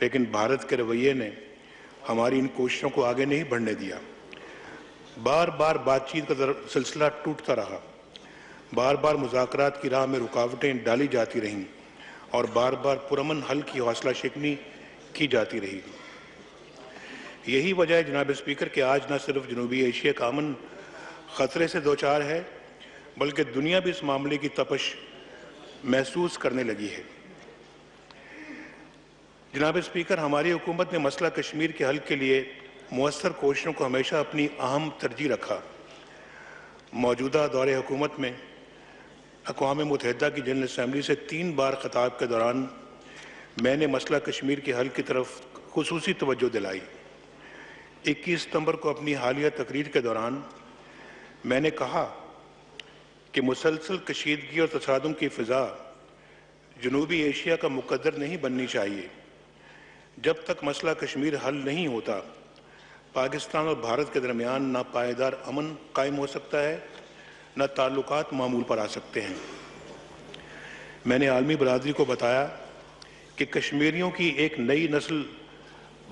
لیکن بھارت کے رویے نے ہماری ان کوششوں کو آگے نہیں بڑھنے دیا۔ بار بار بات چیت کا سلسلہ ٹوٹتا رہا، بار بار مذاکرات کی راہ میں رکاوٹیں ڈالی جاتی رہیں اور بار بار پرامن حل کی حوصلہ شکنی کی جاتی رہی۔ یہی وجہ ہے جناب اسپیکر کہ آج نہ صرف جنوبی ایشیا کا امن خطرے سے دوچار ہے بلکہ دنیا بھی اس معاملے کی تپش محسوس کرنے لگی ہے۔ جناب اسپیکر، ہماری حکومت نے مسئلہ کشمیر کے حل کے لیے مؤثر کوششوں کو ہمیشہ اپنی اہم ترجیح رکھا۔ موجودہ دور حکومت میں اقوام متحدہ کی جنرل اسمبلی سے 3 بار خطاب کے دوران میں نے مسئلہ کشمیر کے حل کی طرف خصوصی توجہ دلائی۔ 21 ستمبر کو اپنی حالیہ تقریر کے دوران میں نے کہا کہ مسلسل کشیدگی اور تصادم کی فضا جنوبی ایشیا کا مقدر نہیں بننی چاہیے۔ جب تک مسئلہ کشمیر حل نہیں ہوتا، پاکستان اور بھارت کے درمیان نہ پائیدار امن قائم ہو سکتا ہے، نہ تعلقات معمول پر آ سکتے ہیں۔ میں نے عالمی برادری کو بتایا کہ کشمیریوں کی ایک نئی نسل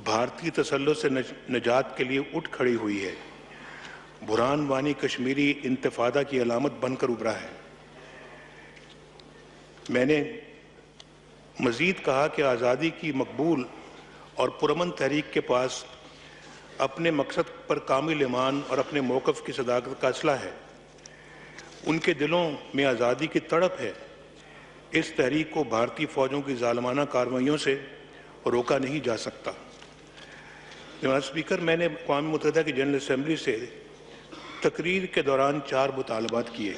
بھارتی تسلط سے نجات کے لیے اٹھ کھڑی ہوئی ہے۔ بحران وانی کشمیری انتفاضہ کی علامت بن کر ابھرا ہے۔ میں نے مزید کہا کہ آزادی کی مقبول اور پرامن تحریک کے پاس اپنے مقصد پر کامل ایمان اور اپنے موقف کی صداقت کا اسلحہ ہے۔ ان کے دلوں میں آزادی کی تڑپ ہے۔ اس تحریک کو بھارتی فوجوں کی ظالمانہ کارروائیوں سے روکا نہیں جا سکتا۔ جناب اسپیکر، میں نے اقوام متحدہ کی جنرل اسمبلی سے تقریر کے دوران 4 مطالبات کیے۔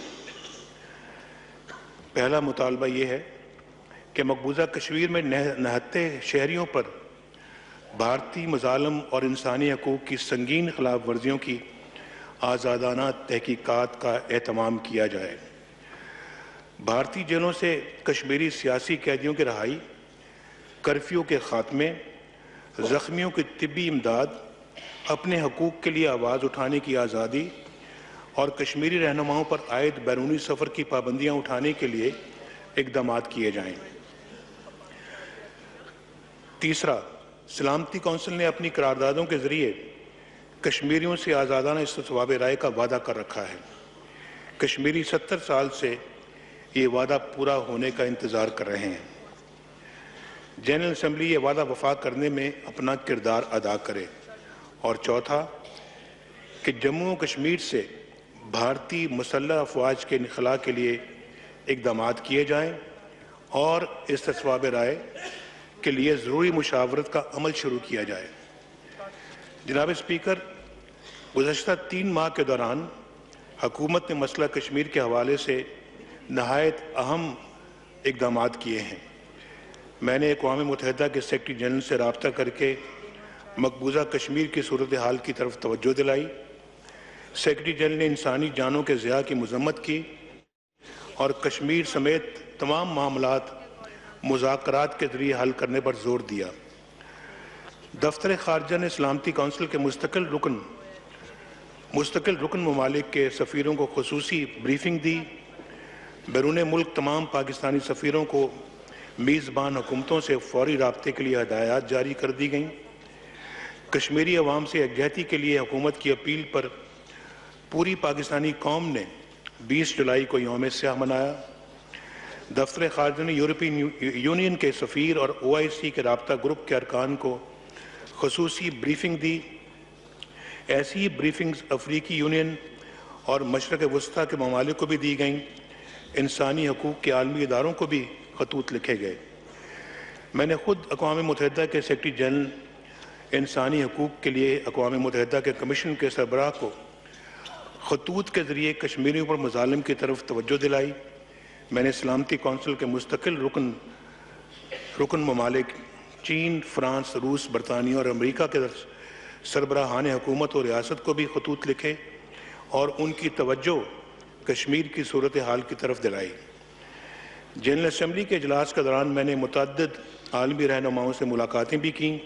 پہلا مطالبہ یہ ہے کہ مقبوضہ کشمیر میں نہتے شہریوں پر بھارتی مظالم اور انسانی حقوق کی سنگین خلاف ورزیوں کی آزادانہ تحقیقات کا اہتمام کیا جائے۔ بھارتی جیلوں سے کشمیری سیاسی قیدیوں کی رہائی، کرفیو کے خاتمے، زخمیوں کی طبی امداد، اپنے حقوق کے لیے آواز اٹھانے کی آزادی اور کشمیری رہنماؤں پر عائد بیرونی سفر کی پابندیاں اٹھانے کے لیے اقدامات کیے جائیں۔ تیسرا، سلامتی کونسل نے اپنی قراردادوں کے ذریعے کشمیریوں سے آزادانہ استصواب رائے کا وعدہ کر رکھا ہے۔ کشمیری 70 سال سے یہ وعدہ پورا ہونے کا انتظار کر رہے ہیں۔ جنرل اسمبلی یہ وعدہ وفا کرنے میں اپنا کردار ادا کرے۔ اور چوتھا کہ جموں و کشمیر سے بھارتی مسلح افواج کے انخلاء کے لیے اقدامات کیے جائیں اور استصواب رائے کے لیے ضروری مشاورت کا عمل شروع کیا جائے۔ جناب اسپیکر، گزشتہ 3 ماہ کے دوران حکومت نے مسئلہ کشمیر کے حوالے سے نہایت اہم اقدامات کیے ہیں۔ میں نے اقوام متحدہ کے سیکرٹری جنرل سے رابطہ کر کے مقبوضہ کشمیر کی صورتحال کی طرف توجہ دلائی۔ سیکرٹری جنرل نے انسانی جانوں کے ضیاع کی مذمت کی اور کشمیر سمیت تمام معاملات مذاکرات کے ذریعے حل کرنے پر زور دیا۔ دفتر خارجہ نے سلامتی کونسل کے مستقل رکن ممالک کے سفیروں کو خصوصی بریفنگ دی۔ بیرون ملک تمام پاکستانی سفیروں کو میزبان حکومتوں سے فوری رابطے کے لیے ہدایات جاری کر دی گئیں۔ کشمیری عوام سے یکجہتی کے لیے حکومت کی اپیل پر پوری پاکستانی قوم نے 20 جولائی کو یوم سیاہ منایا۔ دفتر خارجہ نے یورپین یونین کے سفیر اور OIC کے رابطہ گروپ کے ارکان کو خصوصی بریفنگ دی۔ ایسی ہی بریفنگز افریقی یونین اور مشرق وسطیٰ کے ممالک کو بھی دی گئیں۔ انسانی حقوق کے عالمی اداروں کو بھی خطوط لکھے گئے۔ میں نے خود اقوام متحدہ کے سیکرٹری جنرل انسانی حقوق کے لیے اقوام متحدہ کے کمیشن کے سربراہ کو خطوط کے ذریعے کشمیریوں پر مظالم کی طرف توجہ دلائی۔ میں نے سلامتی کونسل کے مستقل رکن ممالک چین، فرانس، روس، برطانیہ اور امریکہ کے سربراہان حکومت اور ریاست کو بھی خطوط لکھے اور ان کی توجہ کشمیر کی صورتحال کی طرف دلائی۔ جنرل اسمبلی کے اجلاس کے دوران میں نے متعدد عالمی رہنماؤں سے ملاقاتیں بھی کیں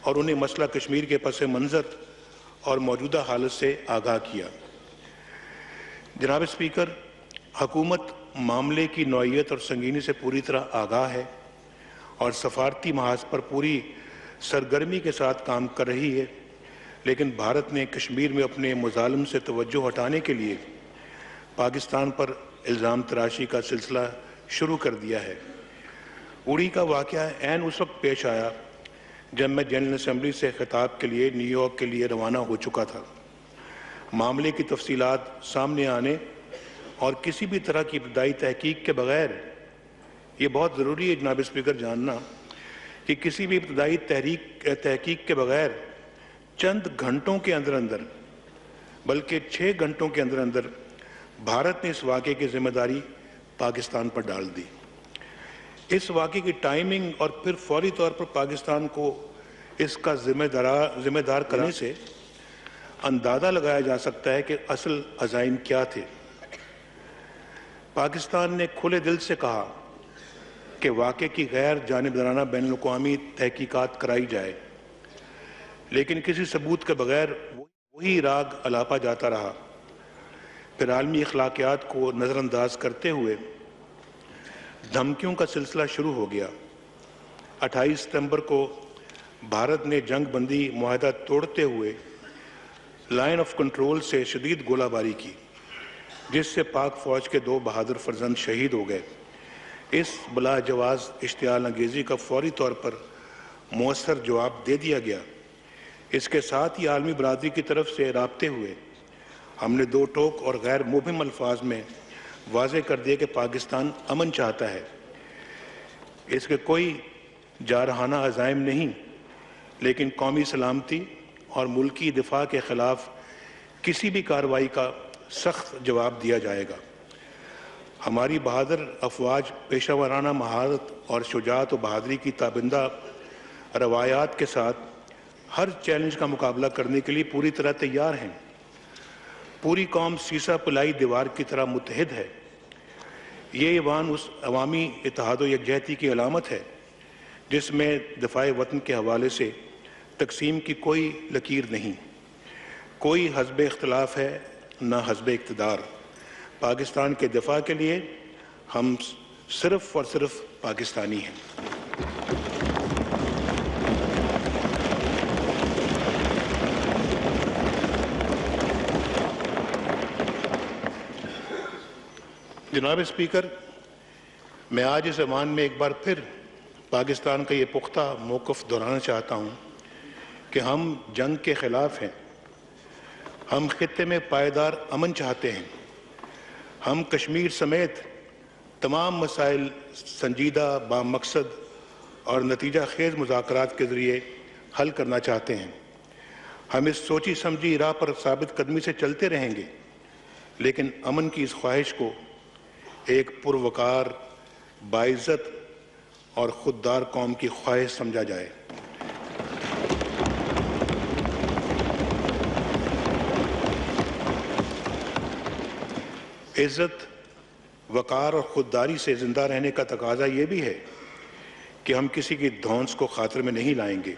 اور انہیں مسئلہ کشمیر کے پس منظر اور موجودہ حالت سے آگاہ کیا۔ جناب اسپیکر، حکومت معاملے کی نوعیت اور سنگینی سے پوری طرح آگاہ ہے اور سفارتی محاذ پر پوری سرگرمی کے ساتھ کام کر رہی ہے، لیکن بھارت نے کشمیر میں اپنے مظالم سے توجہ ہٹانے کے لیے پاکستان پر الزام تراشی کا سلسلہ شروع کر دیا ہے۔ اڑی کا واقعہ عین اس وقت پیش آیا جب میں جنرل اسمبلی سے خطاب کے لیے نیو یارک کے لیے روانہ ہو چکا تھا۔ معاملے کی تفصیلات سامنے آنے اور کسی بھی طرح کی ابتدائی تحقیق کے بغیر، یہ بہت ضروری ہے جناب اسپیکر جاننا کہ کسی بھی ابتدائی تحقیق کے بغیر چند گھنٹوں کے اندر بلکہ 6 گھنٹوں کے اندر بھارت نے اس واقعے کی ذمہ داری پاکستان پر ڈال دی۔ اس واقعے کی ٹائمنگ اور پھر فوری طور پر پاکستان کو اس کا ذمہ دار کرنے سے اندازہ لگایا جا سکتا ہے کہ اصل عزائم کیا تھے۔ پاکستان نے کھلے دل سے کہا کہ واقعے کی غیر جانبدارانہ بین الاقوامی تحقیقات کرائی جائے، لیکن کسی ثبوت کے بغیر وہی راگ الاپا جاتا رہا۔ پھر عالمی اخلاقیات کو نظر انداز کرتے ہوئے دھمکیوں کا سلسلہ شروع ہو گیا۔ 28 ستمبر کو بھارت نے جنگ بندی معاہدہ توڑتے ہوئے لائن آف کنٹرول سے شدید گولہ باری کی، جس سے پاک فوج کے 2 بہادر فرزند شہید ہو گئے۔ اس بلا جواز اشتعال انگیزی کا فوری طور پر مؤثر جواب دے دیا گیا۔ اس کے ساتھ ہی عالمی برادری کی طرف سے رابطے ہوئے۔ ہم نے 2 ٹوک اور غیر مبہم الفاظ میں واضح کر دیا کہ پاکستان امن چاہتا ہے، اس کے کوئی جارحانہ عزائم نہیں، لیکن قومی سلامتی اور ملکی دفاع کے خلاف کسی بھی کارروائی کا سخت جواب دیا جائے گا۔ ہماری بہادر افواج پیشہ ورانہ مہارت اور شجاعت و بہادری کی تابندہ روایات کے ساتھ ہر چیلنج کا مقابلہ کرنے کے لیے پوری طرح تیار ہیں۔ پوری قوم سیسا پلائی دیوار کی طرح متحد ہے۔ یہ ایوان اس عوامی اتحاد و یکجہتی کی علامت ہے جس میں دفاع وطن کے حوالے سے تقسیم کی کوئی لکیر نہیں، کوئی حزب اختلاف ہے نہ حزب اقتدار۔ پاکستان کے دفاع کے لیے ہم صرف اور صرف پاکستانی ہیں۔ جناب اسپیکر، میں آج اس ایوان میں ایک بار پھر پاکستان کا یہ پختہ موقف دہرانا چاہتا ہوں کہ ہم جنگ کے خلاف ہیں۔ ہم خطے میں پائیدار امن چاہتے ہیں۔ ہم کشمیر سمیت تمام مسائل سنجیدہ، بامقصد اور نتیجہ خیز مذاکرات کے ذریعے حل کرنا چاہتے ہیں۔ ہم اس سوچی سمجھی راہ پر ثابت قدمی سے چلتے رہیں گے، لیکن امن کی اس خواہش کو ایک پروقار، باعزت اور خوددار قوم کی خواہش سمجھا جائے۔ عزت، وقار اور خودداری سے زندہ رہنے کا تقاضا یہ بھی ہے کہ ہم کسی کی دھونس کو خاطر میں نہیں لائیں گے۔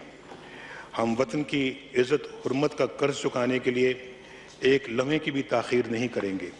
ہم وطن کی عزت حرمت کا قرض چکانے کے لیے ایک لمحے کی بھی تاخیر نہیں کریں گے۔